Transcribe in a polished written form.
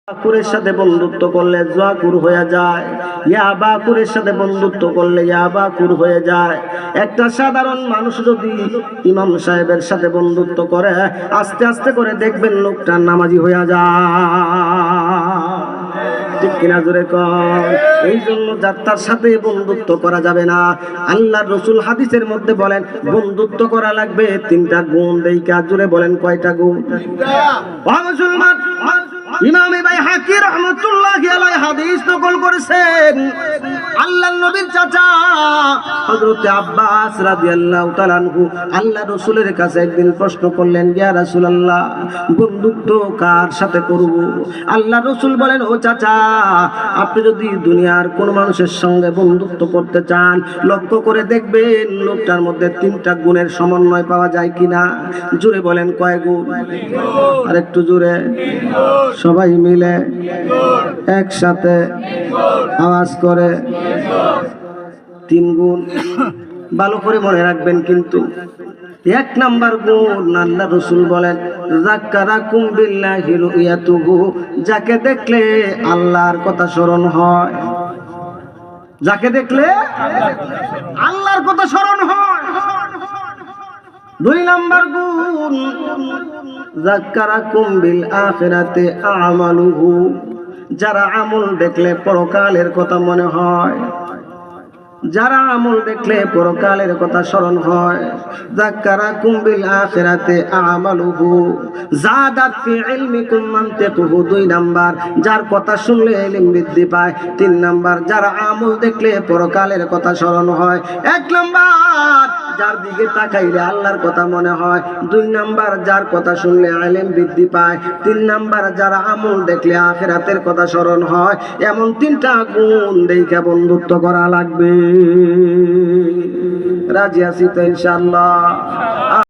কুরের সাথে বন্ধুত্ব করলে জুয়াকুর হয়ে যায়, ইয়াবাকুরের সাথে বন্ধুত্ব করলে ইয়াবাকুর হয়ে যায়। একটা সাধারণ মানুষ যদি ইমাম সাহেবের সাথে বন্ধুত্ব করে, আস্তে আস্তে করে দেখবেন লোকটা নামাজি হয়ে যায়। ঠিক কিনা জোরে কর। এই জন্য যার সাথে বন্ধুত্ব করা যাবে না। আল্লাহর রাসূল হাদিসের মধ্যে বলেন বন্ধুত্ব করা লাগবে তিনটা গুণ। দেইকা জোরে বলেন কয়টা গুণ? ও মুসলমান, ইমাম বাইহাকি রাহমাতুল্লাহি আলাইহি হাদিস নকল করেছেন। আল্লাহর নবীর চাচা হযরত আব্বাস রাদিয়াল্লাহু তাআলা আনহু আল্লাহর রাসূলের কাছে একদিন প্রশ্ন করলেন, ইয়া রাসূলুল্লাহ, বন্ধুত্ব কার সাথে করব? আল্লাহর রাসূল বলেন, ও চাচা, আপনি যদি দুনিয়ার কোন মানুষের সঙ্গে বন্ধুত্ব করতে চান, লক্ষ্য করে দেখবেন লোকটার মধ্যে তিনটা গুণের সমন্বয় পাওয়া যায় কিনা। জোরে বলেন কয় গুণ? আর একটু জোরে, সবাই মিলে একসাথে আওয়াজ করে। তিন গুণ। ভালো করে মনে রাখবেন কিন্তু। এক নাম্বার গুণ, আল্লাহ রাসূল বলেন, যাক্কারাকুম বিল্লাহি রুয়াতুহু, যাকে দেখলে আল্লাহর কথা স্মরণ হয়। যাকে দেখলে আল্লাহর কথা স্মরণ হয়। দুই নাম্বার গুণ, যাক্কারাকুম বিল আখিরাতি আমালুহু, যারা আমল দেখলে পরকালের কথা মনে হয়। যারা আমল দেখলে পরকালের কথা স্মরণ হয়। যাক্কারাকুম বিল আখিরাতি আমালুহু যাদাত ফি ইলমিকুম মানতিকুহু। দুই নাম্বার, যার কথা শুনলে ইলম বৃদ্ধি পায়। তিন নাম্বার, যারা আমল দেখলে পরকালের কথা স্মরণ হয়। এক নাম্বার, যার দিকে তাকাইলে আল্লাহর কথা মনে হয়। দুই নাম্বার, যার কথা শুনলে ইলম বৃদ্ধি পায়। তিন নাম্বার, যারা আমল দেখলে আখিরাতের কথা স্মরণ হয়। এমন তিনটা গুণ দেখে বন্ধুত্ব করা লাগবে। রাজি আছি তো ইনশাআল্লাহ?